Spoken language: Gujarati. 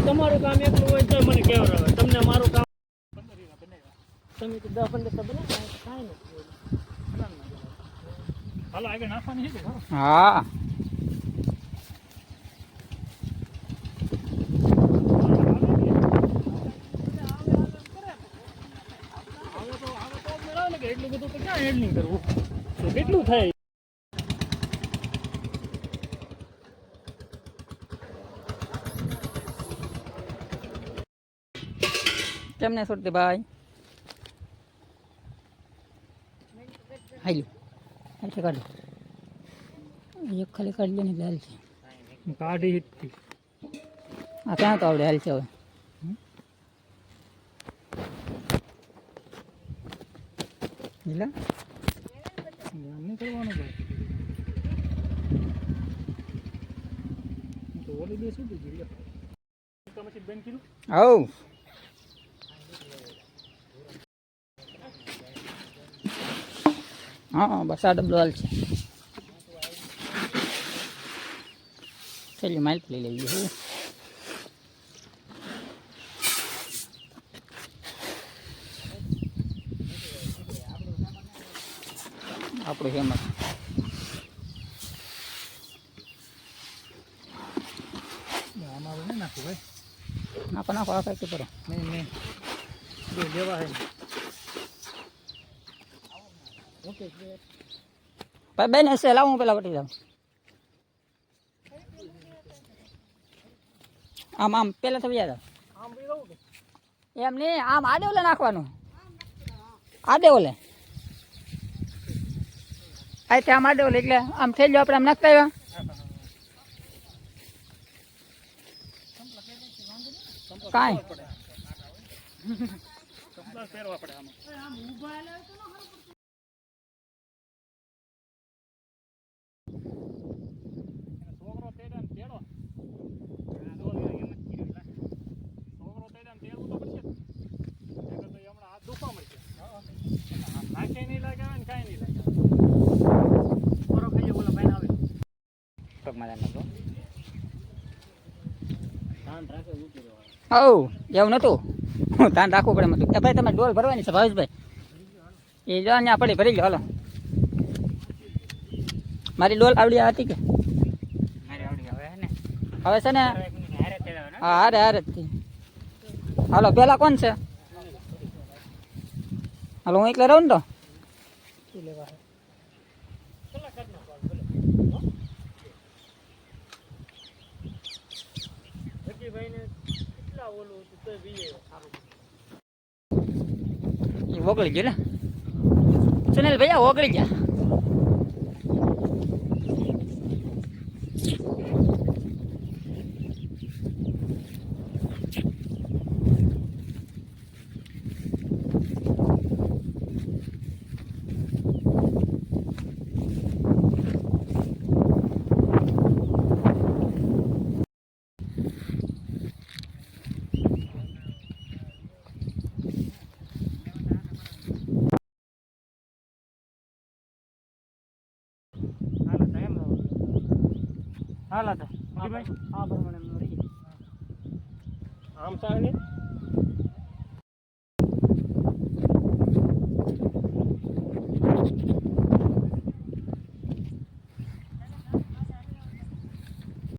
તમારું કામ એટલું હોય તો મને કહેવાય તમને મારું કામ તમે તો 10-15 બનાવો કાંઈ નથી હાલો આગળ નાખવાની છે હા એટલું બધું તો ક્યાં એડ નહીં કરવું તો કેટલું થાય કેમને છોડતી ભાઈ હાલો હાલ કાઢો એક ખાલી કાઢી લે ને હાલ છે કાઢી હતી આ ક્યાં તો આવડે હાલ છે હવે લા નહીં કરવાનું ભાઈ તો ઓલી બે શું કીધું પછી બેન કીધું આવ હા બસ આ ડબલો હાલ છે ચાલી માઇલ લઈ લેવી હું આપણું હેમત આમાં નહીં નાખું ભાઈ નાખો નાખો આ કઈ કરો નહીં જો લેવા હે ઓકે ભાઈ બેન હશે લાવું હું પેલા વટી જાઉં આમ આમ પેલા તો યાદ આમ બી રહું કે એમ નહીં આમ આડે ઓલે નાખવાનું આડે ઓલે આ ત્યાં આડે ઓલે એટલે આમ થઈ ગયો આપણે આમ નાખતા આવ્યા કાંઈ પહેરવા પડે આમાં છોકરો તેડે ને તેડો છોકરો તેડે ને તેડવું તો પડશે હમણાં હાથ દુખવા મળશે નાખે નહીં લાગે ને કાંઈ નહીં લાગે બરો ખાઈએ બોલો ભાઈ આવે પગમાં નાખો ધ્યાન રાખે ઊંચી રહેવાનું હવ એવું નહોતું ધ્યાન રાખવું પડે મતલબ ભાઈ તમે ડોલ ભરવાની છે ભાવેશભાઈ એ જો અહીંયા પડી ભરી લો હાલો મારી ડોલ આવડી હતી કે હવે છે ને હા હારે હારે જ હાલો પેલા કોણ છે હાલો હું એકલા રહું ને તો ઓગળી ગયો ને સુનિલ ભૈયા ઓગળી ગયા હાલા તો હા બરાબર આમ સાહેબ